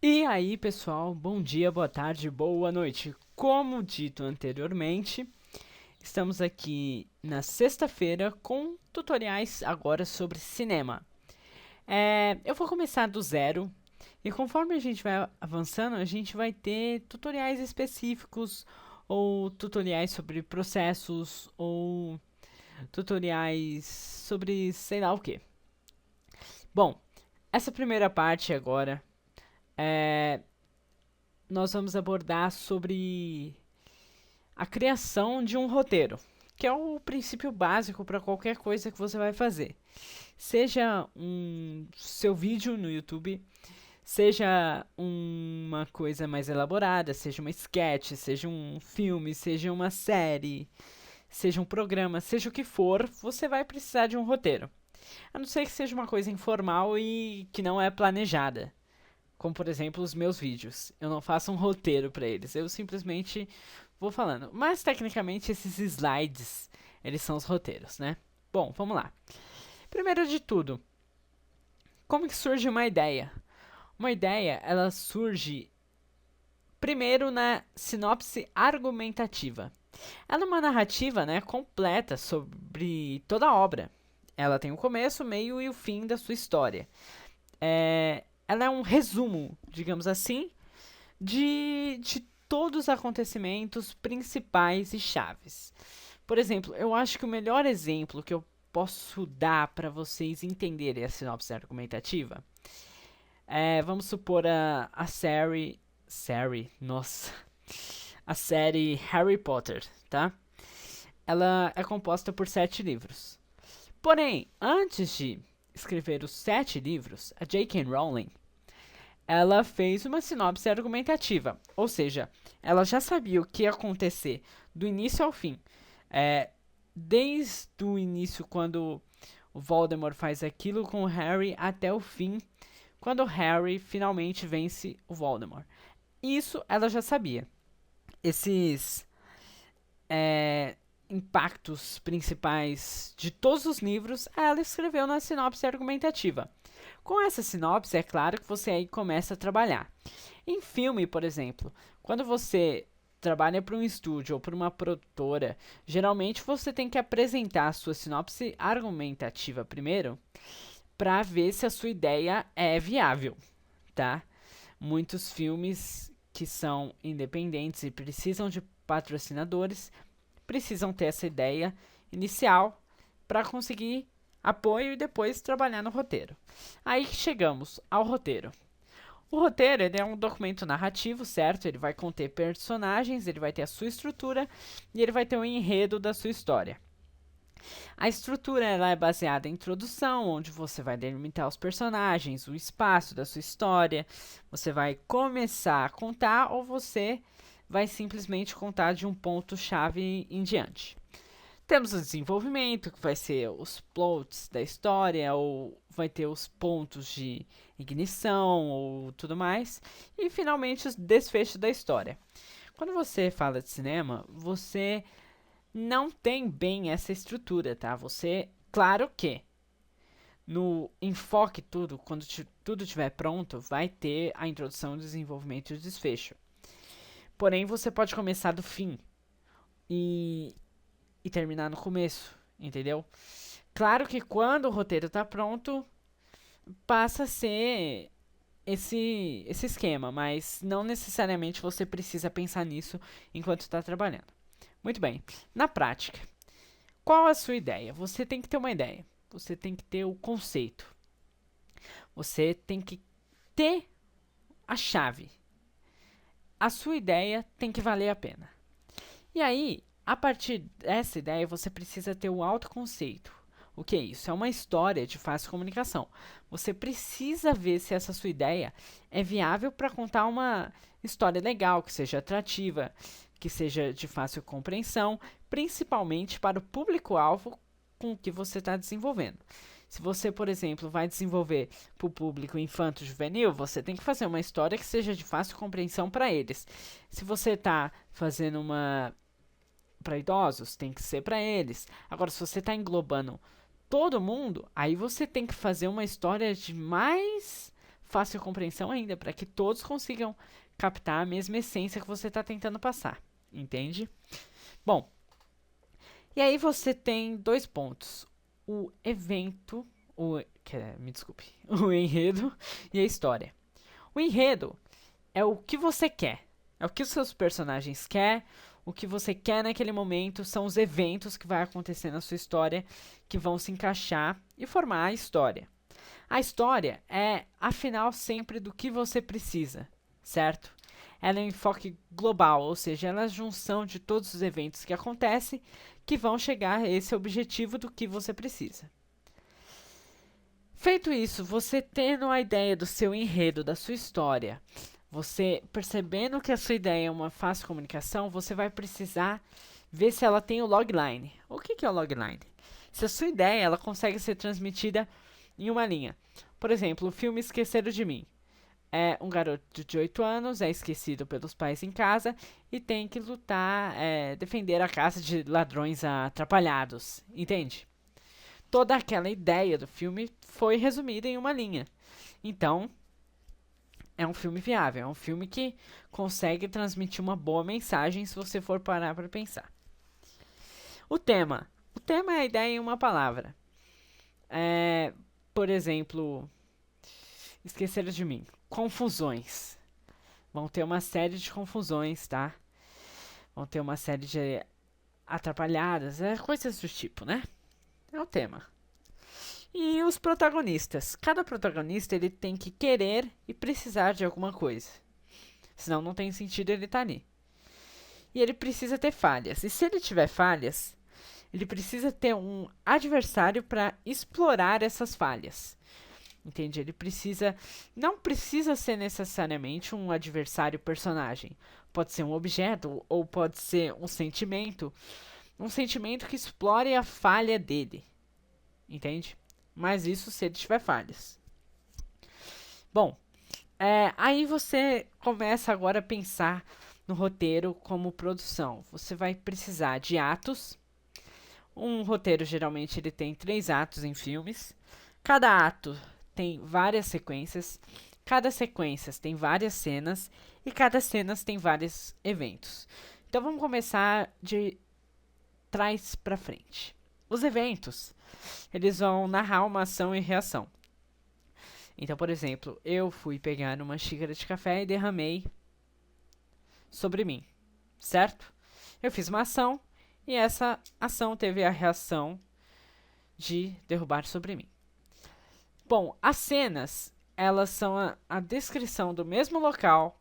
E aí, pessoal, bom dia, boa tarde, boa noite. Como dito anteriormente, estamos aqui na sexta-feira com tutoriais agora sobre cinema. Eu vou começar do zero e conforme a gente vai avançando, a gente vai ter tutoriais específicos ou tutoriais sobre processos ou tutoriais sobre sei lá o que. Bom, essa primeira parte agora é, nós vamos abordar sobre a criação de um roteiro, que é o princípio básico para qualquer coisa que você vai fazer. Seja um seu vídeo no YouTube, seja uma coisa mais elaborada, seja uma sketch, seja um filme, seja uma série, seja um programa, seja o que for, você vai precisar de um roteiro. A não ser que seja uma coisa informal e que não é planejada. Como, por exemplo, os meus vídeos. Eu não faço um roteiro para eles. Eu simplesmente vou falando. Mas, tecnicamente, esses slides, eles são os roteiros, né? Bom, vamos lá. Primeiro de tudo, como que surge uma ideia? Uma ideia, ela surge primeiro na sinopse argumentativa. Ela é uma narrativa, né, completa sobre toda a obra. Ela tem o começo, o meio e o fim da sua história. Ela é um resumo, digamos assim, de todos os acontecimentos principais e chaves. Por exemplo, eu acho que o melhor exemplo que eu posso dar para vocês entenderem a sinopse argumentativa vamos supor a nossa, a série Harry Potter, tá? Ela é composta por 7 livros. Porém, antes de escrever os 7 livros, a J.K. Rowling ela fez uma sinopse argumentativa, ou seja, ela já sabia o que ia acontecer do início ao fim. É, Desde o início, quando o Voldemort faz aquilo com o Harry, até o fim, quando o Harry finalmente vence o Voldemort. Isso ela já sabia. Esses é, impactos principais de todos os livros, ela escreveu na sinopse argumentativa. Com essa sinopse, é claro que você aí começa a trabalhar. Em filme, por exemplo, quando você trabalha para um estúdio ou para uma produtora, geralmente você tem que apresentar a sua sinopse argumentativa primeiro para ver se a sua ideia é viável, tá? Muitos filmes que são independentes e precisam de patrocinadores precisam ter essa ideia inicial para conseguir apoio e depois trabalhar no roteiro. Aí chegamos ao roteiro. O roteiro ele é um documento narrativo, certo? Ele vai conter personagens, ele vai ter a sua estrutura e ele vai ter o enredo da sua história. A estrutura ela é baseada em introdução, onde você vai delimitar os personagens, o espaço da sua história. Você vai começar a contar ou você vai simplesmente contar de um ponto-chave em diante. Temos o desenvolvimento, que vai ser os plots da história, ou vai ter os pontos de ignição, ou tudo mais. E finalmente os desfechos da história. Quando você fala de cinema, você não tem bem essa estrutura, tá? Você, claro que no enfoque tudo, quando tudo estiver pronto, vai ter a introdução, o desenvolvimento e o desfecho. Porém, você pode começar do fim e, e terminar no começo, entendeu? Claro que quando o roteiro está pronto, passa a ser esse esquema, mas não necessariamente você precisa pensar nisso enquanto está trabalhando. Muito bem, na prática, qual a sua ideia? Você tem que ter uma ideia, você tem que ter o conceito, você tem que ter a chave. A sua ideia tem que valer a pena. E aí, a partir dessa ideia, você precisa ter o autoconceito. O que é isso? É uma história de fácil comunicação. Você precisa ver se essa sua ideia é viável para contar uma história legal, que seja atrativa, que seja de fácil compreensão, principalmente para o público-alvo com o que você está desenvolvendo. Se você, por exemplo, vai desenvolver para o público infanto-juvenil, você tem que fazer uma história que seja de fácil compreensão para eles. Se você está fazendo uma para idosos, tem que ser para eles. Agora, se você está englobando todo mundo, aí você tem que fazer uma história de mais fácil compreensão ainda, para que todos consigam captar a mesma essência que você está tentando passar, entende? Bom, e aí você tem 2 pontos, o evento, me desculpe, o enredo e a história. O enredo é o que você quer, é o que os seus personagens querem, o que você quer naquele momento são os eventos que vai acontecer na sua história que vão se encaixar e formar a história. A história é, afinal, sempre do que você precisa, certo? Ela é um enfoque global, ou seja, ela é a junção de todos os eventos que acontecem que vão chegar a esse objetivo do que você precisa. Feito isso, você tendo a ideia do seu enredo, da sua história, você percebendo que a sua ideia é uma fácil comunicação, você vai precisar ver se ela tem o logline. O que é o logline? Se a sua ideia ela consegue ser transmitida em uma linha. Por exemplo, o filme Esqueceram de Mim. É um garoto de 8 anos, é esquecido pelos pais em casa e tem que lutar, defender a casa de ladrões atrapalhados. Entende? Toda aquela ideia do filme foi resumida em uma linha. Então, é um filme viável, é um filme que consegue transmitir uma boa mensagem se você for parar para pensar. O tema. O tema é a ideia em uma palavra. Por exemplo, Esqueceram de Mim. Confusões. Vão ter uma série de confusões, tá? Vão ter uma série de atrapalhadas, coisas do tipo, né? É o tema. E os protagonistas. Cada protagonista ele tem que querer e precisar de alguma coisa. Senão não tem sentido ele estar ali. E ele precisa ter falhas. E se ele tiver falhas, ele precisa ter um adversário para explorar essas falhas. Entende? Ele precisa. Não precisa ser necessariamente um adversário personagem. Pode ser um objeto ou pode ser um sentimento. Um sentimento que explore a falha dele. Entende? Mas isso se ele tiver falhas. Bom, aí você começa agora a pensar no roteiro como produção. Você vai precisar de atos. Um roteiro geralmente ele tem 3 atos em filmes. Cada ato tem várias sequências. Cada sequência tem várias cenas. E cada cena tem vários eventos. Então vamos começar de trás para frente. Os eventos, eles vão narrar uma ação e reação. Então, por exemplo, eu fui pegar uma xícara de café e derramei sobre mim, certo? Eu fiz uma ação e essa ação teve a reação de derrubar sobre mim. Bom, as cenas, elas são a descrição do mesmo local,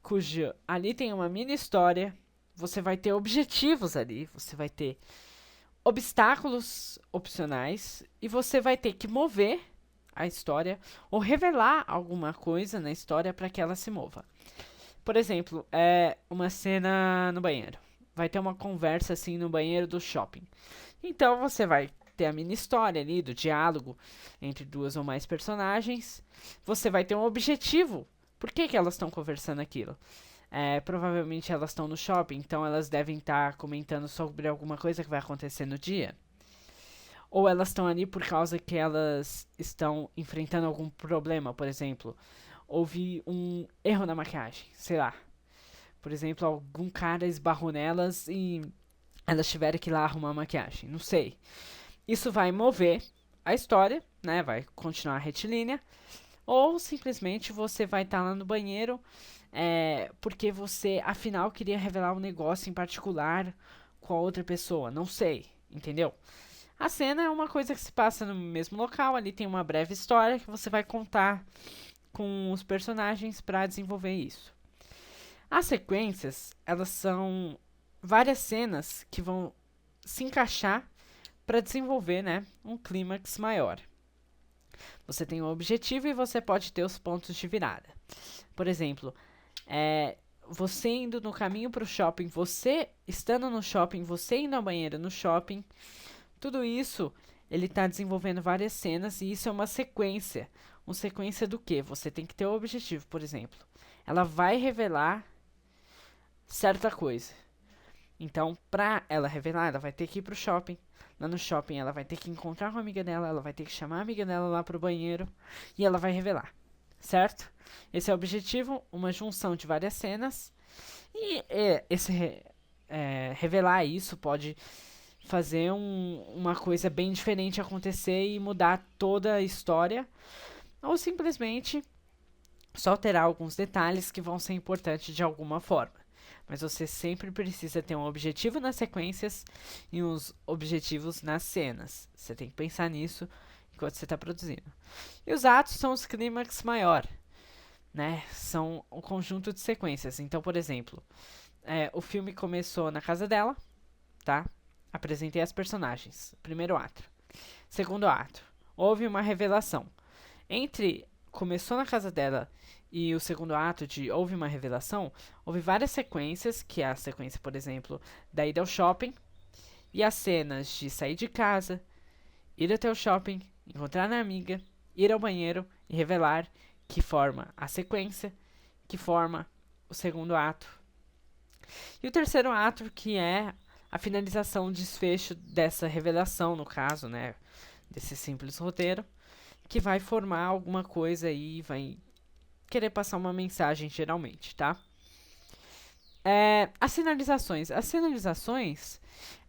cujo ali tem uma mini história, você vai ter objetivos ali, você vai ter obstáculos opcionais e você vai ter que mover a história ou revelar alguma coisa na história para que ela se mova. Por exemplo, uma cena no banheiro. Vai ter uma conversa assim no banheiro do shopping. Então você vai ter a mini história ali do diálogo entre 2 ou mais personagens. Você vai ter um objetivo. Por que elas estão conversando aquilo? Provavelmente elas estão no shopping, então elas devem estar comentando sobre alguma coisa que vai acontecer no dia. Ou elas estão ali por causa que elas estão enfrentando algum problema, por exemplo. Houve um erro na maquiagem, sei lá. Por exemplo, algum cara esbarrou nelas e elas tiveram que ir lá arrumar a maquiagem, não sei. Isso vai mover a história, né? Vai continuar retilínea. Ou simplesmente você vai estar lá no banheiro porque você, afinal, queria revelar um negócio em particular com a outra pessoa. Não sei, entendeu? A cena é uma coisa que se passa no mesmo local. Ali tem uma breve história que você vai contar com os personagens para desenvolver isso. As sequências, elas são várias cenas que vão se encaixar para desenvolver, né, um clímax maior. Você tem um objetivo e você pode ter os pontos de virada. Por exemplo, você indo no caminho para o shopping, você estando no shopping, você indo ao banheiro no shopping, tudo isso ele está desenvolvendo várias cenas e isso é uma sequência. Uma sequência do quê? Você tem que ter o objetivo, por exemplo. Ela vai revelar certa coisa. Então, para ela revelar, ela vai ter que ir pro shopping. Lá no shopping, ela vai ter que encontrar com a amiga dela, ela vai ter que chamar a amiga dela lá pro banheiro e ela vai revelar, certo? Esse é o objetivo, uma junção de várias cenas. E revelar isso pode fazer uma coisa bem diferente acontecer e mudar toda a história, ou simplesmente só alterar alguns detalhes que vão ser importantes de alguma forma. Mas você sempre precisa ter um objetivo nas sequências e uns objetivos nas cenas. Você tem que pensar nisso enquanto você está produzindo. E os atos são os clímax maior, né? São um conjunto de sequências. Então, por exemplo, o filme começou na casa dela, tá? Apresentei as personagens. Primeiro ato. Segundo ato. Houve uma revelação. Entre começou na casa dela e o segundo ato de houve uma revelação, houve várias sequências, que é a sequência, por exemplo, da ida ao shopping, e as cenas de sair de casa, ir até o shopping, encontrar a amiga, ir ao banheiro e revelar, que forma a sequência, que forma o segundo ato. E o terceiro ato, que é a finalização, o desfecho dessa revelação, no caso, né, desse simples roteiro, que vai formar alguma coisa e vai querer passar uma mensagem, geralmente, tá? As sinalizações. As sinalizações,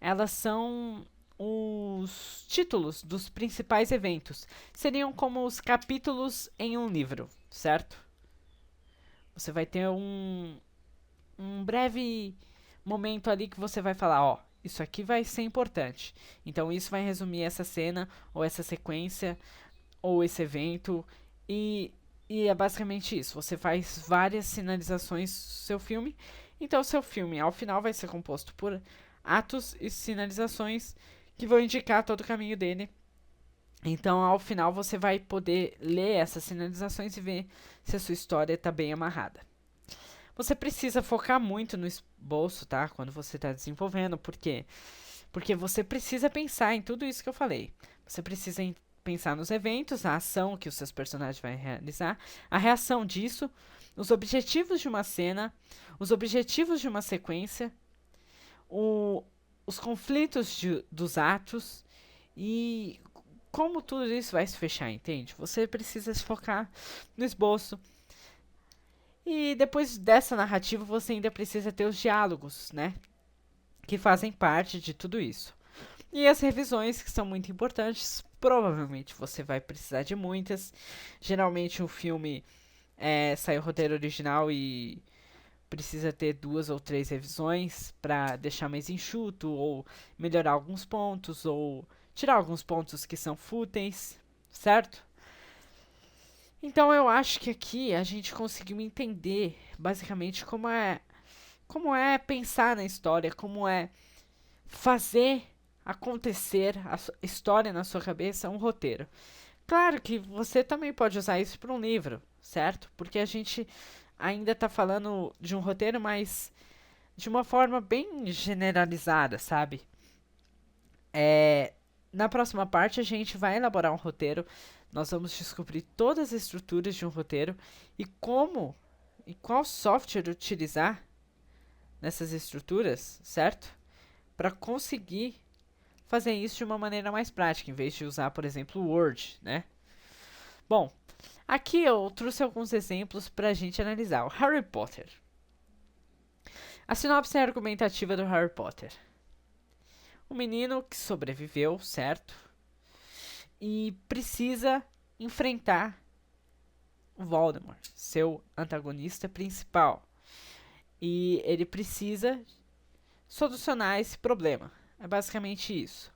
elas são os títulos dos principais eventos. Seriam como os capítulos em um livro, certo? Você vai ter um breve momento ali que você vai falar, ó, isso aqui vai ser importante. Então isso vai resumir essa cena, ou essa sequência, ou esse evento, e é basicamente isso. Você faz várias sinalizações do seu filme. Então, o seu filme, ao final, vai ser composto por atos e sinalizações que vão indicar todo o caminho dele. Então, ao final, você vai poder ler essas sinalizações e ver se a sua história está bem amarrada. Você precisa focar muito no esboço, tá? Quando você está desenvolvendo. Por quê? Porque você precisa pensar em tudo isso que eu falei. Você precisa pensar nos eventos, a ação que os seus personagens vão realizar, a reação disso, os objetivos de uma cena, os objetivos de uma sequência, os conflitos dos atos e como tudo isso vai se fechar, entende? Você precisa se focar no esboço. E depois dessa narrativa, você ainda precisa ter os diálogos, né? Que fazem parte de tudo isso. E as revisões, que são muito importantes, provavelmente você vai precisar de muitas. Geralmente um filme sai o roteiro original e precisa ter 2 ou 3 revisões para deixar mais enxuto, ou melhorar alguns pontos, ou tirar alguns pontos que são fúteis, certo? Então eu acho que aqui a gente conseguiu entender basicamente como é pensar na história, como é fazer acontecer a história na sua cabeça, um roteiro. Claro que você também pode usar isso para um livro, certo? Porque a gente ainda está falando de um roteiro, mas de uma forma bem generalizada, sabe? Na próxima parte a gente vai elaborar um roteiro. Nós vamos descobrir todas as estruturas de um roteiro e como e qual software utilizar nessas estruturas, certo? Para conseguir fazer isso de uma maneira mais prática, em vez de usar, por exemplo, o Word, né? Bom, aqui eu trouxe alguns exemplos para a gente analisar. O Harry Potter. A sinopse argumentativa do Harry Potter. Um menino que sobreviveu, certo? E precisa enfrentar o Voldemort, seu antagonista principal. E ele precisa solucionar esse problema. É basicamente isso.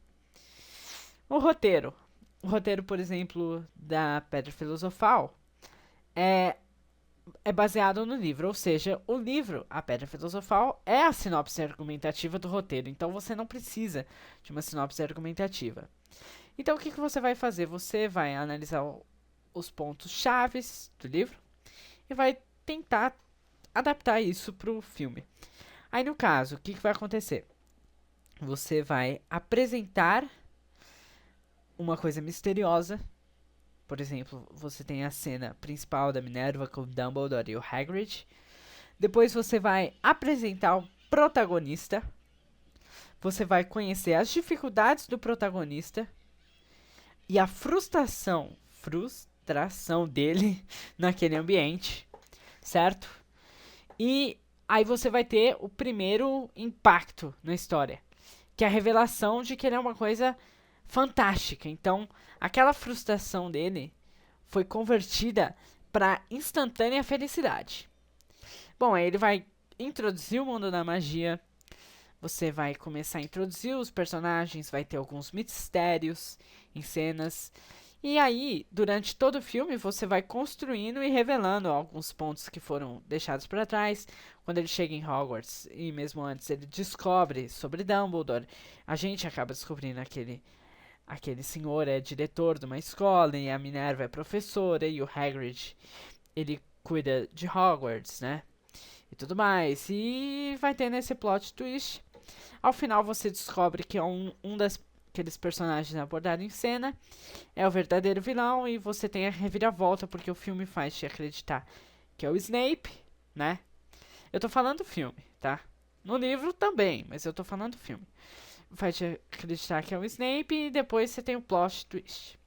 O roteiro. O roteiro, por exemplo, da Pedra Filosofal é baseado no livro. Ou seja, o livro, A Pedra Filosofal, é a sinopse argumentativa do roteiro. Então você não precisa de uma sinopse argumentativa. Então o que você vai fazer? Você vai analisar os pontos chaves do livro e vai tentar adaptar isso para o filme. Aí no caso, o que vai acontecer? Você vai apresentar uma coisa misteriosa. Por exemplo, você tem a cena principal da Minerva com o Dumbledore e o Hagrid. Depois você vai apresentar o protagonista. Você vai conhecer as dificuldades do protagonista e a frustração frustração dele naquele ambiente, certo? E aí você vai ter o primeiro impacto na história, que é a revelação de que ele é uma coisa fantástica. Então, aquela frustração dele foi convertida para instantânea felicidade. Bom, aí ele vai introduzir o mundo da magia. Você vai começar a introduzir os personagens, vai ter alguns mistérios em cenas. E aí, durante todo o filme, você vai construindo e revelando alguns pontos que foram deixados para trás. Quando ele chega em Hogwarts, e mesmo antes, ele descobre sobre Dumbledore. A gente acaba descobrindo aquele senhor é diretor de uma escola, e a Minerva é professora, e o Hagrid, ele cuida de Hogwarts, né? E tudo mais. E vai ter nesse plot twist. Ao final você descobre que é um daqueles personagens abordados em cena é o verdadeiro vilão, e você tem a reviravolta, porque o filme faz te acreditar que é o Snape, né? Eu tô falando do filme, tá? No livro também, mas eu tô falando do filme. Faz te acreditar que é o Snape, e depois você tem o plot twist.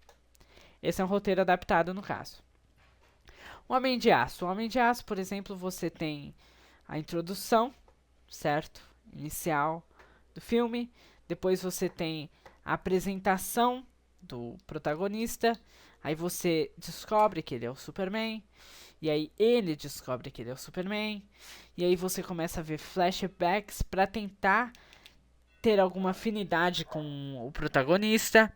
Esse é um roteiro adaptado, no caso. O Homem de Aço. O Homem de Aço, por exemplo, você tem a introdução, certo? Inicial do filme. Depois você tem a apresentação do protagonista. Aí você descobre que ele é o Superman. E aí ele descobre que ele é o Superman. E aí você começa a ver flashbacks para tentar ter alguma afinidade com o protagonista.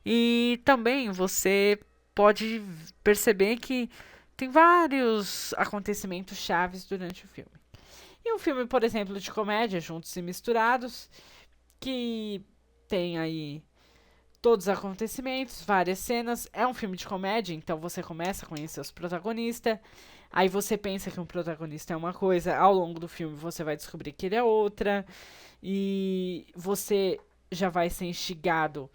E também você pode perceber que tem vários acontecimentos chaves durante o filme. E um filme, por exemplo, de comédia, Juntos e Misturados, que tem aí todos os acontecimentos, várias cenas. É um filme de comédia, então você começa a conhecer os protagonistas. Aí você pensa que um protagonista é uma coisa, ao longo do filme você vai descobrir que ele é outra. E você já vai ser instigado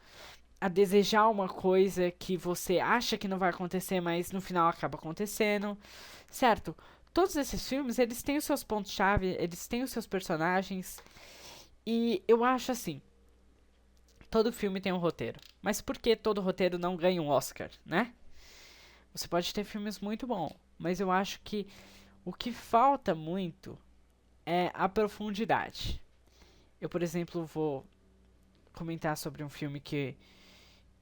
a desejar uma coisa que você acha que não vai acontecer, mas no final acaba acontecendo, certo? Todos esses filmes, eles têm os seus pontos-chave, eles têm os seus personagens, e eu acho assim, todo filme tem um roteiro, mas por que todo roteiro não ganha um Oscar, né? Você pode ter filmes muito bons, mas eu acho que o que falta muito é a profundidade. Eu, por exemplo, vou comentar sobre um filme que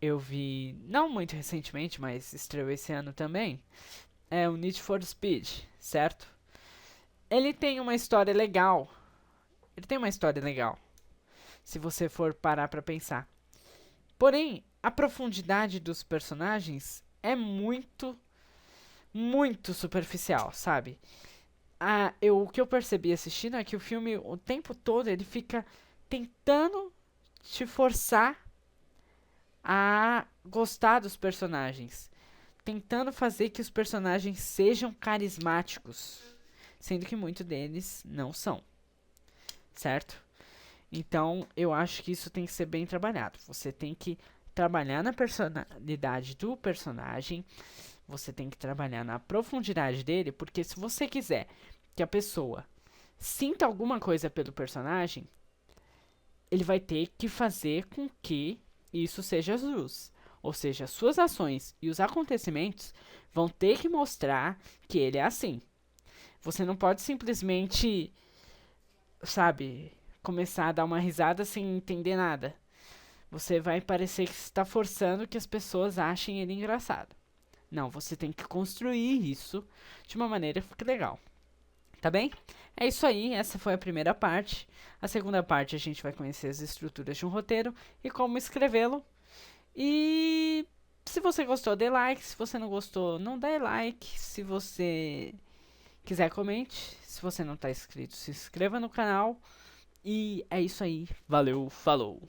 eu vi não muito recentemente, mas estreou esse ano também. É o Need for Speed, certo? Ele tem uma história legal. Ele tem uma história legal, se você for parar pra pensar. Porém, a profundidade dos personagens é muito, muito superficial, sabe? O que eu percebi assistindo é que o filme, o tempo todo, ele fica tentando te forçar a gostar dos personagens, tentando fazer que os personagens sejam carismáticos, sendo que muitos deles não são, certo? Então, eu acho que isso tem que ser bem trabalhado. Você tem que trabalhar na personalidade do personagem, você tem que trabalhar na profundidade dele, porque se você quiser que a pessoa sinta alguma coisa pelo personagem, ele vai ter que fazer com que isso seja jus. Ou seja, as suas ações e os acontecimentos vão ter que mostrar que ele é assim. Você não pode simplesmente, sabe, começar a dar uma risada sem entender nada. Você vai parecer que está forçando que as pessoas achem ele engraçado. Não, você tem que construir isso de uma maneira que fique legal. Tá bem? É isso aí, essa foi a primeira parte. A segunda parte a gente vai conhecer as estruturas de um roteiro e como escrevê-lo. E se você gostou, dê like. Se você não gostou, não dê like. Se você quiser, comente. Se você não está inscrito, se inscreva no canal. E é isso aí. Valeu, falou!